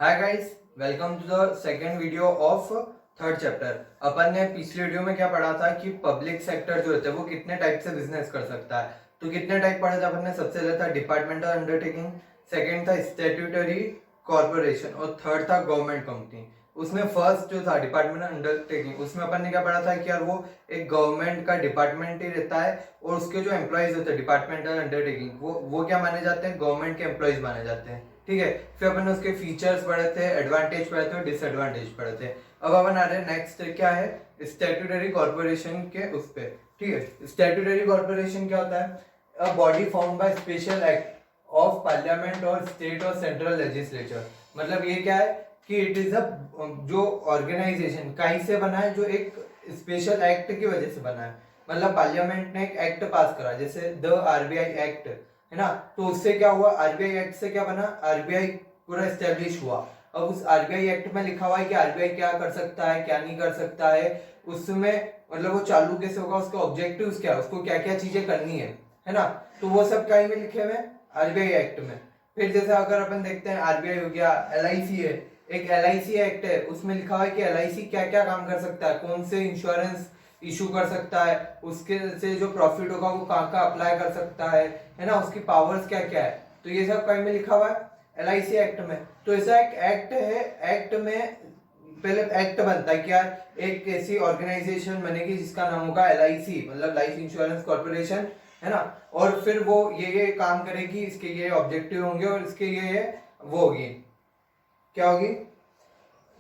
Hi guys, welcome to the second video of third chapter. अपन ने पिछले video में क्या पढ़ा था कि पब्लिक सेक्टर जो होता है वो कितने टाइप से बिजनेस कर सकता है। तो कितने टाइप पढ़े थे अपन ने? सबसे पहले था डिपार्टमेंटल अंडरटेकिंग, सेकंड था स्टैट्यूटरी कॉर्पोरेशन और थर्ड था गवर्नमेंट कंपनी। उसमें फर्स्ट जो था डिपार्टमेंटल अंडरटेकिंग, उसमें अपन ने क्या पढ़ा था कि यार वो एक गवर्नमेंट का डिपार्टमेंट ही रहता है और उसके जो एम्प्लॉयज होते हैं डिपार्टमेंटल अंडरटेकिंग वो क्या माने जाते हैं? गवर्नमेंट के एम्प्लॉयज माने जाते हैं। ठीक है, फिर अपन उसके फीचर्स पढ़े थे, एडवांटेज पढ़े थे और डिसएडवांटेज पढ़े थे। अब अपन आ रहे हैं नेक्स्ट क्या है, स्टैट्यूटरी कॉर्पोरेशन के उस पे। ठीक है, स्टैट्यूटरी कॉर्पोरेशन क्या होता है? A body form by special act of parliament और स्टेट और सेंट्रल लेजिस्लेचर। मतलब ये क्या है कि इट इज अ जो ऑर्गेनाइजेशन कहीं से बना है, जो एक स्पेशल एक्ट की वजह से बना है। मतलब पार्लियामेंट ने एक एक्ट पास करा, जैसे द आरबीआई एक्ट है ना, तो उससे क्या हुआ? आरबीआई एक्ट से क्या बना? आरबीआई पूरा एस्टेब्लिश हुआ। अब उस आरबीआई एक्ट में लिखा हुआ है कि आरबीआई क्या कर सकता है, क्या नहीं कर सकता है, उसमें मतलब वो चालू कैसे होगा, उसका ऑब्जेक्टिव्स क्या है, उसको क्या क्या चीजें करनी है ना। तो वो सब कहीं में लिखे हुए आरबीआई एक्ट में। फिर जैसे अगर अपन देखते हैं आरबीआई हो गया, एलआईसी है, एक एलआईसी एक्ट है, उसमें लिखा हुआ है कि एलआईसी क्या क्या काम कर सकता है, कौन से इंश्योरेंस इशू कर सकता है, उसके से जो प्रॉफिट होगा वो कहाँ कहाँ अप्लाई कर सकता है ना, उसकी पावर्स क्या क्या है। तो ये सब कहीं में लिखा हुआ है एलआईसी एक्ट में। तो ऐसा एक एक्ट है, एक्ट में पहले एक्ट बनता है कि यार एक ऐसी ऑर्गेनाइजेशन बनेगी जिसका नाम होगा एलआईसी, मतलब लाइफ इंश्योरेंस कॉर्पोरेशन, है ना। और फिर वो ये काम करेगी, इसके ये ऑब्जेक्टिव होंगे और इसके ये वो होगी, क्या होगी,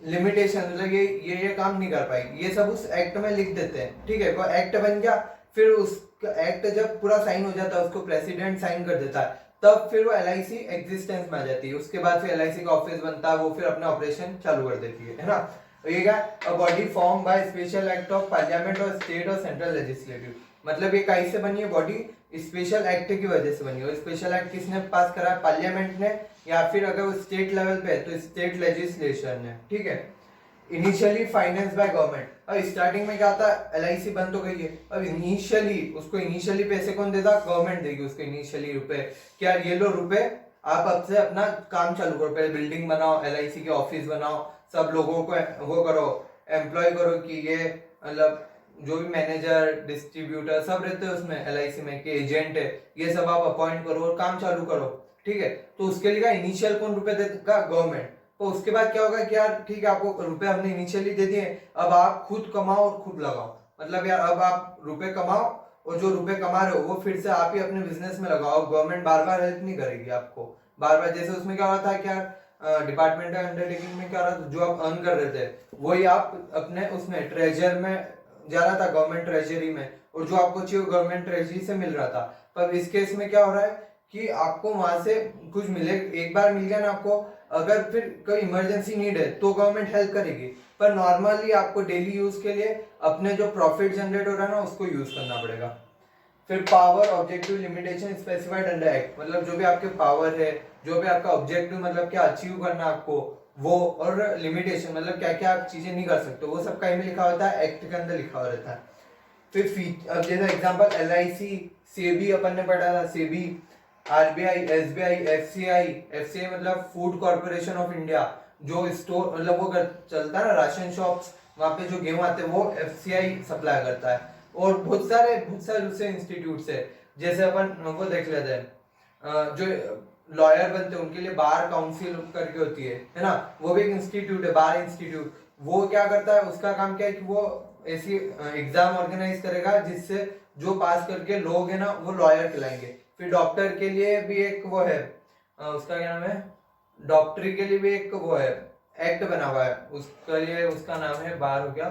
लिमिटेशन, मतलब ये काम नहीं कर पाएगी। ये सब उस एक्ट में लिख देते हैं। ठीक है, वो एक्ट बन गया। फिर उस एक्ट जब पूरा साइन हो जाता है, उसको प्रेसिडेंट साइन कर देता है, तब फिर वो एलआईसी एग्जिस्टेंस में आ जाती है। उसके बाद फिर एलआईसी का ऑफिस बनता है, वो फिर अपना ऑपरेशन चालू कर देती है ना। ये क्या? A body form by special act of parliament और स्टेट और सेंट्रल लेजिस्लेटिव। मतलब ये कहीं से बनी है बॉडी? स्पेशल एक्ट की वजह से बनी है। और स्पेशल एक्ट किसने पास करा? पार्लियामेंट ने, या फिर अगर वो स्टेट लेवल पे है तो स्टेट लेजिस्लेशन ने। ठीक है, इनिशियली फाइनेंस बाय गवर्नमेंट। अब स्टार्टिंग में क्या था? एलआईसी बंद हो गई है, अब इनिशियली उसको इनिशियली पैसे कौन देता? गवर्नमेंट देगी उसको इनिशियली रुपए। क्या ये लो रुपए, आप अब से अपना काम चालू करो, पहले बिल्डिंग बनाओ, एलआईसी के ऑफिस बनाओ, सब लोगों को वो करो, एम्प्लॉय करो कि ये मतलब जो भी मैनेजर डिस्ट्रीब्यूटर सब रहते हैं उसमें एलआईसी में, के एजेंट है, ये सब आप अपॉइंट करो और काम चालू करो। ठीक है, तो उसके लिए इनिशियल कौन रुपए देगा? गवर्नमेंट। तो उसके बाद क्या होगा कि यार ठीक है, आपको रुपए हमने इनिशियली दे दिए, अब आप खुद कमाओ और खुद लगाओ। मतलब यार अब आप रुपए कमाओ और जो रुपए कमा रहे हो वो फिर से आप ही अपने बिजनेस में लगाओ। गवर्नमेंट बार बार हेल्प नहीं करेगी आपको, बार बार। जैसे उसमें क्या होता है कि यार डिपार्टमेंटल अंडरटेकिंग में क्या रहा, जो आप अर्न कर रहे थे वही आप अपने उसमें ट्रेजर में जा रहा था, गवर्नमेंट ट्रेजरी में, और जो आपको चाहिए गवर्नमेंट ट्रेजरी से मिल रहा था। पर इस केस में क्या हो रहा है कि आपको वहां से कुछ मिले, एक बार मिल गया ना आपको, अगर फिर कोई इमरजेंसी नीड है तो गवर्नमेंट हेल्प करेगी। पर नॉर्मली आपको डेली यूज के लिए अपने जो प्रॉफिट जनरेट हो रहा है ना उसको यूज करना पड़ेगा। फिर power objective limitation specified under act, मतलब जो भी आपके पावर है, जो भी आपका ऑब्जेक्टिव मतलब क्या अचीव करना आपको वो, और लिमिटेशन मतलब क्या क्या आप चीजें नहीं कर सकते, वो सब कहीं में लिखा होता है, एक्ट के अंदर लिखा हुआ रहता है। फिर अब जैसे एग्जांपल एलआईसी, सेबी अपन ने पढ़ा था, SEBI, RBI, SBI, FCI. FCI मतलब फूड कॉर्पोरेशन ऑफ इंडिया, जो स्टोर मतलब वो चलता है ना, राशन शॉप्स, वहां पे जो गेहूं आते हैं वो एफसीआई सप्लाई करता है। और बहुत सारे दूसरे इंस्टीट्यूट है, जैसे अपन वो देख लेते हैं, जो लॉयर बनते हैं उनके लिए बार काउंसिल करके होती है ना, वो भी एक इंस्टीट्यूट है, बार इंस्टीट्यूट। वो क्या करता है, उसका काम क्या है कि वो ऐसी एग्जाम ऑर्गेनाइज करेगा जिससे जो पास करके लोग है ना वो लॉयर कहलाएंगे। फिर डॉक्टर के लिए भी एक वो है, उसका क्या नाम है, डॉक्टरी के लिए भी एक वो है, एक्ट बना हुआ है उसके लिए, उसका नाम है, बार हो गया,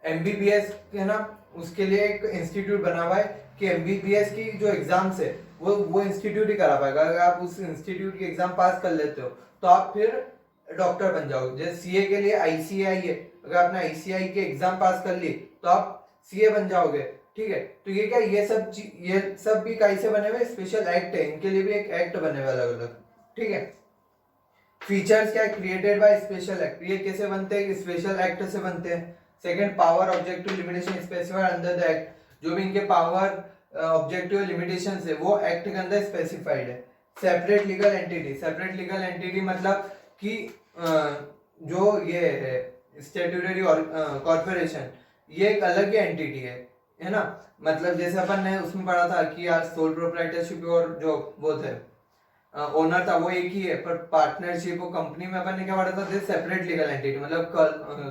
एमबीबीएस है ना, उसके लिए एक इंस्टीट्यूट बना हुआ है कि एमबीबीएस की जो एग्जाम्स है वो इंस्टीट्यूट ही करा पाएगा। अगर आप उस इंस्टीट्यूट की एग्जाम पास कर लेते हो तो आप फिर डॉक्टर बन जाओगे। जैसे सीए के लिए आईसीआई है, अगर आपने आईसीआई के एग्जाम पास कर ली तो आप सीए बन जाओगे। ठीक है, तो ये क्या, ये सब भी कहीं से बने हुए स्पेशल एक्ट है, इनके लिए भी एक एक्ट बने हुए अलग अलग। ठीक है, फीचर्स क्या, क्रिएटेड बाय स्पेशल एक्ट, ये कैसे बनते हैं? स्पेशल एक्ट से बनते हैं। Second, power objective limitation specified under the act, जो भी इनके पावर ऑब्जेक्टिव लिमिटेशन है वो एक्ट के अंदर स्पेसिफाइड है। Separate legal entity, separate legal entity मतलब कि जो ये है स्टेट्यूटरी कॉर्पोरेशन, ये एक अलग ही एंटिटी है ना। मतलब जैसे अपन ने उसमें पढ़ा था कि यार सोल प्रोप्राइटरशिप और जो वो थे ओनर था वो एक ही है, पर पार्टनरशिप और कंपनी में अपन ने क्या पढ़ा था, दिस सेपरेट लीगल एंटिटी, मतलब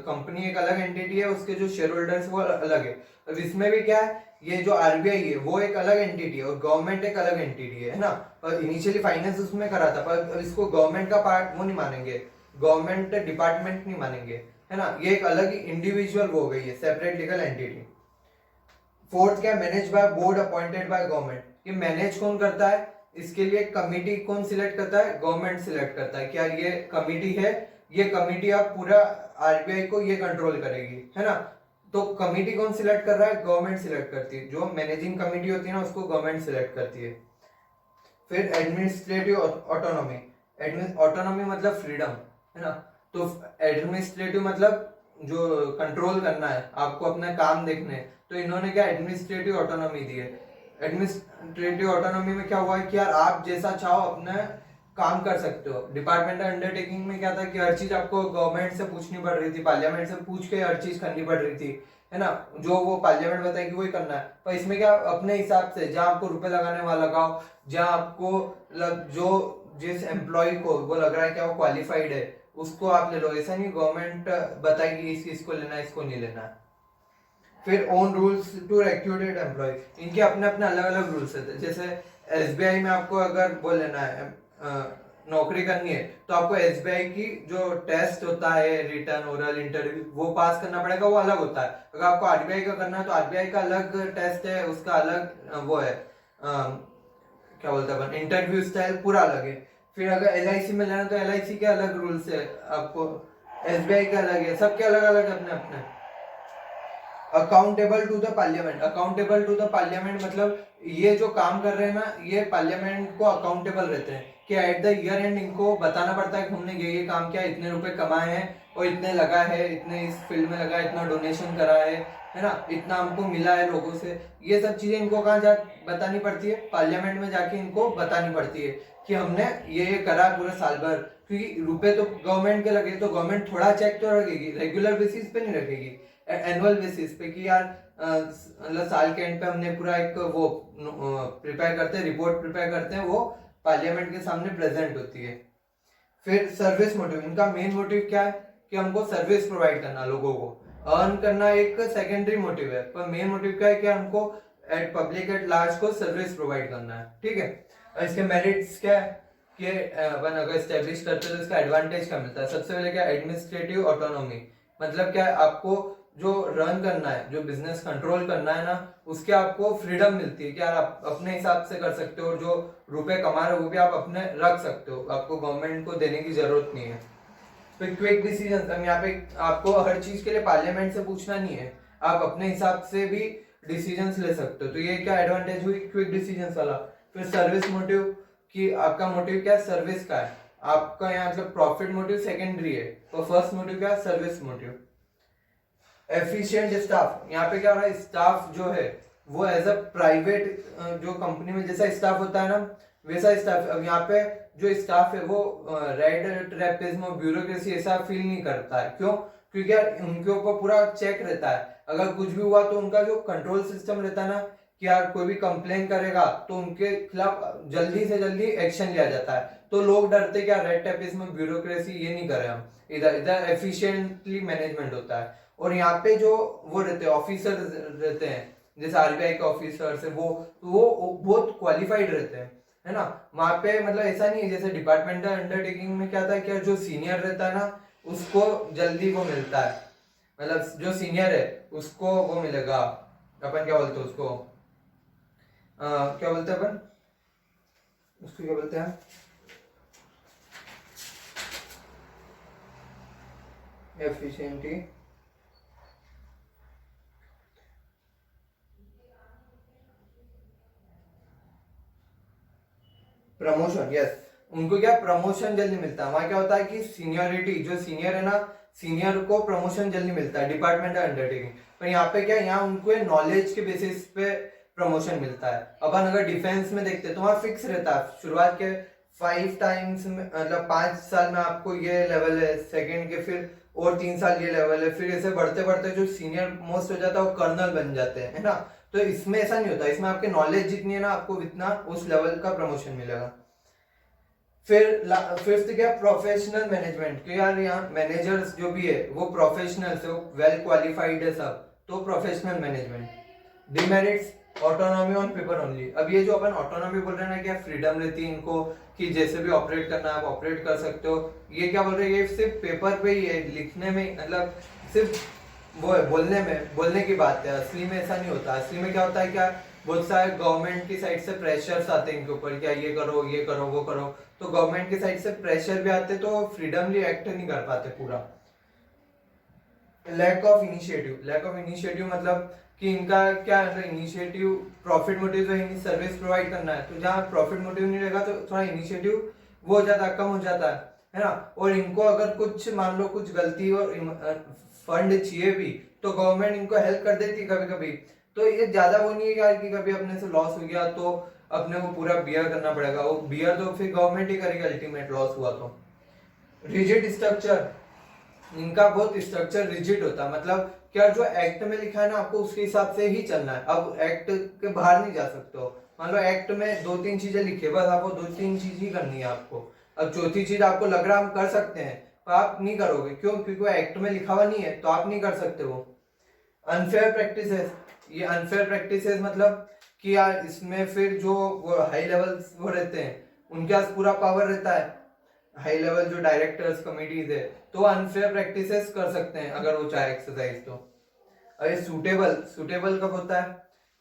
कंपनी एक अलग एंटिटी है, उसके जो शेयर होल्डर्स वो अलग है। अब इसमें भी क्या है, ये जो आरबीआई है वो एक अलग एंटिटी है और गवर्नमेंट एक अलग एंटिटी है ना। और इनिशियली फाइनेंस उसमें करा था, पर इसको गवर्नमेंट का पार्ट वो नहीं मानेंगे, गवर्नमेंट डिपार्टमेंट नहीं मानेंगे, है ना। ये एक अलग ही इंडिविजुअल हो गई है, सेपरेट लीगल एंटिटी। फोर्थ क्या, manage by board appointed by government. ये मैनेज कौन करता है, इसके लिए कमिटी कौन सिलेक्ट करता है, गवर्नमेंट सिलेक्ट करता है। क्या ये कमिटी है, ये कमिटी आप पूरा आरबीआई को ये कंट्रोल करेगी, है ना। तो कमिटी कौन सिलेक्ट कर रहा है, गवर्नमेंट सिलेक्ट करती है, जो मैनेजिंग कमिटी होती है ना उसको गवर्नमेंट सिलेक्ट करती है। फिर एडमिनिस्ट्रेटिव ऑटोनॉमी, ऑटोनॉमी मतलब फ्रीडम, है ना। तो एडमिनिस्ट्रेटिव मतलब जो कंट्रोल करना है, आपको अपना काम देखने हैं, तो इन्होंने क्या एडमिनिस्ट्रेटिव ऑटोनॉमी दी है। एडमिनिस्ट्रेटिव ऑटोनॉमी में क्या हुआ है कि यार आप जैसा चाहो अपना काम कर सकते हो। डिपार्टमेंटल अंडरटेकिंग में क्या था कि हर चीज आपको गवर्नमेंट से पूछनी पड़ रही थी, पार्लियामेंट से पूछ के हर चीज करनी पड़ रही थी, है ना। जो वो पार्लियामेंट बताएगी वही करना है। पर इसमें क्या अपने हिसाब से जहाँ आपको रुपए लगाने वाला लगाओ, जहाँ आपको जो जिस एम्प्लॉय को वो लग रहा है क्या वो क्वालिफाइड है उसको आप ले लो। ऐसा नहीं गवर्नमेंट बताएगी इसको लेना है इसको नहीं लेना। फिर ओन रूल्स टू रेक्यूटेड एम्प्लॉय, इनके अपने अपने अलग अलग रूल्स हैं। जैसे एसबीआई में आपको अगर वो लेना है नौकरी करनी है तो आपको एसबीआई की जो टेस्ट होता है रिटर्न ओरल इंटरव्यू वो पास करना पड़ेगा, वो अलग होता है। अगर आपको आरबीआई का करना है तो आरबीआई का अलग टेस्ट है, उसका अलग वो है क्या बोलते हैं इंटरव्यू स्टाइल पूरा अलग है। फिर अगर एलआईसी में लेना है तो एलआईसी के अलग रूल्स है, आपको एसबीआई का अलग है, सबके अलग अलग अपने अपने। Accountable to the parliament, accountable to the parliament मतलब ये जो काम कर रहे हैं ना ये पार्लियामेंट को अकाउंटेबल रहते हैं कि एट द ईयर एंड इनको बताना पड़ता है कि हमने ये काम किया, इतने रुपए कमाए हैं और इतने लगा है, इतने इस फील्ड में लगा है, इतना डोनेशन करा है ना, इतना हमको मिला है लोगों से। ये सब चीजें इनको कहाँ जा बतानी पड़ती है, पार्लियामेंट में जाके इनको बतानी पड़ती है कि हमने ये करा पूरे साल भर। क्योंकि रुपए तो गवर्नमेंट के लगे तो गवर्नमेंट थोड़ा चेक तो रखेगी, रेगुलर बेसिस पे नहीं रखेगी, एनुअल बेसिस पे कि यार मतलब साल के एंड पे हमने पूरा एक वो प्रिपेयर करते हैं, रिपोर्ट प्रिपेयर करते हैं, वो पार्लियामेंट के सामने प्रेजेंट होती है। फिर सर्विस मोटिव, इनका मेन मोटिव क्या है कि हमको सर्विस प्रोवाइड करना, लोगों को अर्न करना एक सेकेंडरी मोटिव है, पर मेन मोटिव क्या है कि हमको एट पब्लिक एट लार्ज को सर्विस प्रोवाइड करना है, ठीक है। इसके मेरिट्स क्या है कि अपन अगर स्टेब्लिश करते हैं तो इसका एडवांटेज क्या मिलता है। सबसे पहले क्या, एडमिनिस्ट्रेटिव ऑटोनॉमी, मतलब क्या है आपको जो रन करना है, जो बिजनेस कंट्रोल करना है ना, उसके आपको फ्रीडम मिलती है कि यार आप अपने हिसाब से कर सकते हो और जो रुपए कमा रहे हो वो भी आप अपने रख सकते हो, आपको गवर्नमेंट को देने की जरूरत नहीं है। फिर क्विक डिसीजन, हम यहाँ पे आपको हर चीज के लिए पार्लियामेंट से पूछना नहीं है, आप अपने हिसाब से भी डिसीजंस ले सकते हो। तो ये क्या एडवांटेज हुई क्विक डिसीजंस वाला। फिर सर्विस मोटिव, कि आपका मोटिव क्या है, सर्विस का है, आपका यहाँ मतलब प्रॉफिट मोटिव सेकेंडरी है, तो फर्स्ट मोटिव क्या है, सर्विस मोटिव। एफिशिएंट स्टाफ, यहाँ पे क्या हो रहा है, स्टाफ जो है वो एज अ प्राइवेट जो कंपनी में जैसा स्टाफ होता है ना वैसा स्टाफ। अब यहाँ पे जो स्टाफ है वो रेड ट्रैपेज्म और ब्यूरोक्रेसी ऐसा फील नहीं करता है। क्यों, क्योंकि यार उनके ऊपर पूरा चेक रहता है, अगर कुछ भी हुआ तो उनका जो कंट्रोल सिस्टम रहता है ना कि यार कोई भी कंप्लेन करेगा तो उनके खिलाफ जल्दी से जल्दी एक्शन लिया जाता है। तो लोग डरते क्या, रेड टेपिज्म ब्यूरोक्रेसी ये नहीं करे हम, इधर इधर एफिशिएंटली मैनेजमेंट होता है। और यहाँ पे जो वो रहते हैं ऑफिसर रहते हैं, जैसे आरबीआई के ऑफिसर्स है वो बहुत क्वालिफाइड रहते हैं, है ना। वहां पे मतलब ऐसा नहीं है जैसे डिपार्टमेंटल अंडरटेकिंग में क्या था कि जो सीनियर रहता है ना उसको जल्दी वो मिलता है, मतलब जो सीनियर है उसको वो मिलेगा, अपन क्या बोलते हैं उसको क्या बोलते हैं अपन उसको क्या बोलते हैं, एफिशिएंटली प्रमोशन, यस। उनको क्या प्रमोशन जल्दी मिलता है, वहां क्या होता है कि सीनियरिटी, जो सीनियर है ना सीनियर को प्रमोशन जल्दी मिलता है डिपार्टमेंटल अंडरटेकिंग। पर यहाँ पे क्या, यहाँ उनको नॉलेज के बेसिस पे प्रमोशन मिलता है। अपन अगर डिफेंस में देखते हैं तो वहां फिक्स रहता है, शुरुआत के 5 टाइम्स में, मतलब 5 साल में आपको ये लेवल है, सेकंड के फिर और 3 साल ये लेवल है, फिर ऐसे बढ़ते बढ़ते जो सीनियर मोस्ट हो जाता है वो कर्नल बन जाते हैं, है ना। तो इसमें ऐसा नहीं होता, इसमें आपके नॉलेज जितनी है ना आपको इतना उस लेवल का प्रमोशन मिलेगा। फिर फिफ्थ क्या, प्रोफेशनल मैनेजमेंट, कि यार यहाँ मैनेजर्स जो भी है वो प्रोफेशनल्स है, वो वेल क्वालिफाइड है सब, तो professional management. Demerits, autonomy on paper only. अब ये जो अपन ऑटोनॉमी बोल रहे हैं ना, क्या फ्रीडम रहती है इनको कि जैसे भी ऑपरेट करना है आप ऑपरेट कर सकते हो, ये क्या बोल रहे हैं, ये सिर्फ पेपर पे ही है, लिखने में, मतलब सिर्फ वो है, बोलने की बात है, असली में ऐसा नहीं होता। असली में क्या होता है, क्या बहुत सारे गवर्नमेंट की साइड से प्रेशर्स आते हैं इनके ऊपर, क्या ये करो वो करो, तो गवर्नमेंट की साइड से प्रेशर भी आते, तो फ्रीडमली एक्ट नहीं कर पाते पूरा। लैक ऑफ इनिशिएटिव मतलब कि इनका क्या है, इनिशिएटिव, प्रॉफिट मोटिव तो सर्विस प्रोवाइड करना है, तो जहाँ प्रॉफिट मोटिव नहीं रहेगा तो थोड़ा इनिशिएटिव वो हो जाता है, कम हो जाता है ना। और इनको अगर कुछ मान लो कुछ गलती और फंड चाहिए भी तो गवर्नमेंट इनको हेल्प कर देती कभी कभी, तो ये ज्यादा वो नहीं है यार कि कभी अपने से लॉस हो गया तो अपने को पूरा बियर करना पड़ेगा, वो बियर तो फिर गवर्नमेंट ही करेगी अल्टीमेट लॉस हुआ तो। रिजिड स्ट्रक्चर, इनका बहुत स्ट्रक्चर रिजिड होता है, मतलब क्या जो एक्ट में लिखा है ना आपको उसके हिसाब से ही चलना है, अब एक्ट के बाहर नहीं जा सकते हो। मान लो एक्ट में 2-3 चीजें लिखी है, बस आपको 2-3 चीज ही करनी है आपको, अब चौथी चीज आपको लग रहा है हम कर सकते हैं पर आप नहीं करोगे, क्यों, क्योंकि वो एक्ट में लिखा हुआ नहीं है तो आप नहीं कर सकते वो। अनफेयर प्रैक्टिसेस, ये अनफेयर प्रैक्टिसेस मतलब कि यार इसमें फिर जो वो हाई लेवल वो रहते हैं उनके पास पूरा पावर रहता है, हाई लेवल जो डायरेक्टर्स कमिटीज है, तो अनफेयर प्रैक्टिसेस कर सकते हैं अगर वो चाहे एक्सरसाइज तो। अरे सूटेबल कब होता है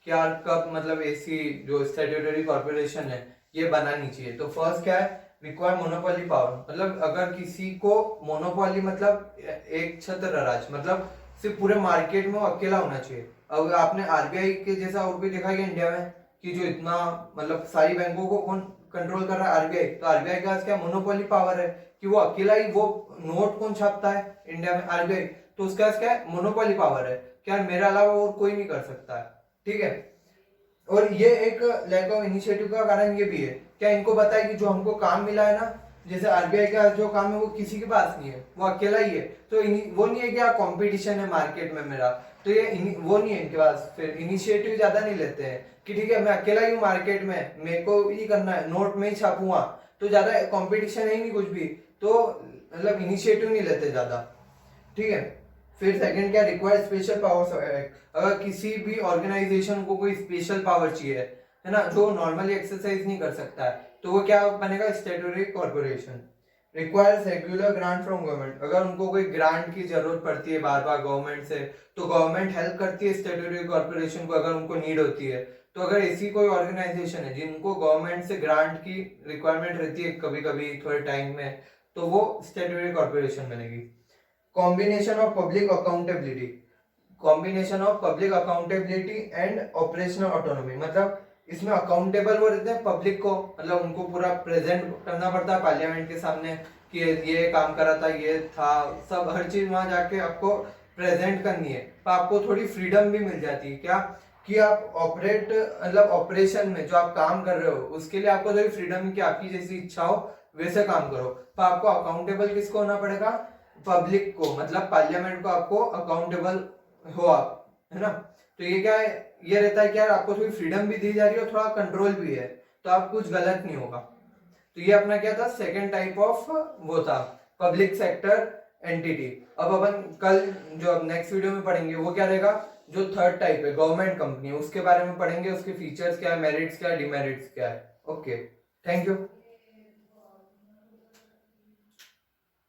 कि यार कब, मतलब ऐसी जो स्टैट्यूटरी कॉर्पोरेशन है ये बनानी चाहिए, तो फर्स्ट क्या है, रिक्वायर मोनोपोली पावर, मतलब अगर किसी को मोनोपोली मतलब एक छत्र राज, मतलब सिर्फ पूरे मार्केट में वो अकेला होना चाहिए। अब आपने आरबीआई के जैसा और भी देखा है इंडिया में कि जो इतना, मतलब सारी बैंकों को कौन कंट्रोल कर रहा है, आरबीआई, तो आरबीआई के पास क्या मोनोपोली पावर है कि वो अकेला ही, वो नोट कौन छापता है इंडिया में, आरबीआई, तो उसके पास क्या है मोनोपोली पावर है, क्या मेरे अलावा और कोई नहीं कर सकता है, ठीक है। और ये एक लैक ऑफ इनिशिएटिव का कारण ये भी है, क्या इनको पता है कि जो हमको काम मिला है ना, जैसे आरबीआई का जो काम है वो किसी के पास नहीं है, वो अकेला ही है, तो वो नहीं है कि कंपटीशन है मार्केट में मेरा, तो ये वो नहीं है इनके पास, फिर इनिशिएटिव ज्यादा नहीं लेते हैं कि ठीक है मैं अकेला ही हूँ मार्केट में, मेरे को ही करना है, नोट में ही छापूंगा, तो ज्यादा कंपटीशन है ही नहीं कुछ भी, तो मतलब इनिशिएटिव नहीं लेते ज्यादा, ठीक है। फिर सेकंड क्या, रिक्वायर स्पेशल पावर, अगर किसी भी ऑर्गेनाइजेशन को कोई स्पेशल पावर चाहिए है ना, जो नॉर्मली एक्सरसाइज नहीं कर सकता है, तो वो क्या बनेगा, statutory corporation. Requires regular grant from government, अगर उनको कोई ग्रांट की जरूरत पड़ती है बार बार गवर्नमेंट से, तो गवर्नमेंट हेल्प करती है स्टैट्यूटरी कॉर्पोरेशन को अगर उनको नीड होती है, तो अगर ऐसी कोई ऑर्गेनाइजेशन है जिनको गवर्नमेंट से ग्रांट की रिक्वायरमेंट रहती है कभी कभी थोड़े टाइम में, तो वो स्टैट्यूटरी कॉर्पोरेशन बनेगी। Combination of public accountability and operational autonomy, मतलब इसमें अकाउंटेबल वो रहते हैं पब्लिक को, मतलब उनको पूरा प्रेजेंट करना पड़ता है पार्लियामेंट के सामने कि ये काम करा था, ये था, सब हर चीज वहां जाके आपको प्रेजेंट करनी है, तो आपको थोड़ी फ्रीडम भी मिल जाती है, क्या कि आप ऑपरेट, मतलब ऑपरेशन में जो आप काम कर रहे हो उसके लिए आपको थोड़ी फ्रीडम है कि आपकी जैसी इच्छा हो वैसे काम करो, तो आपको अकाउंटेबल किसको होना पड़ेगा, पब्लिक को, मतलब पार्लियामेंट को आपको अकाउंटेबल हो आप, है ना। तो ये क्या है, ये रहता है कि यार आपको थोड़ी फ्रीडम भी दी जा रही है और थोड़ा कंट्रोल भी है, तो आप कुछ गलत नहीं होगा। तो ये अपना क्या था, सेकंड टाइप ऑफ वो था, पब्लिक सेक्टर एंटिटी। अब अपन कल जो अब नेक्स्ट वीडियो में पढ़ेंगे वो क्या रहेगा, जो थर्ड टाइप है गवर्नमेंट कंपनी, उसके बारे में पढ़ेंगे, उसके फीचर्स क्या है, मेरिट्स क्या है, डिमेरिट्स क्या है। Okay, thank you.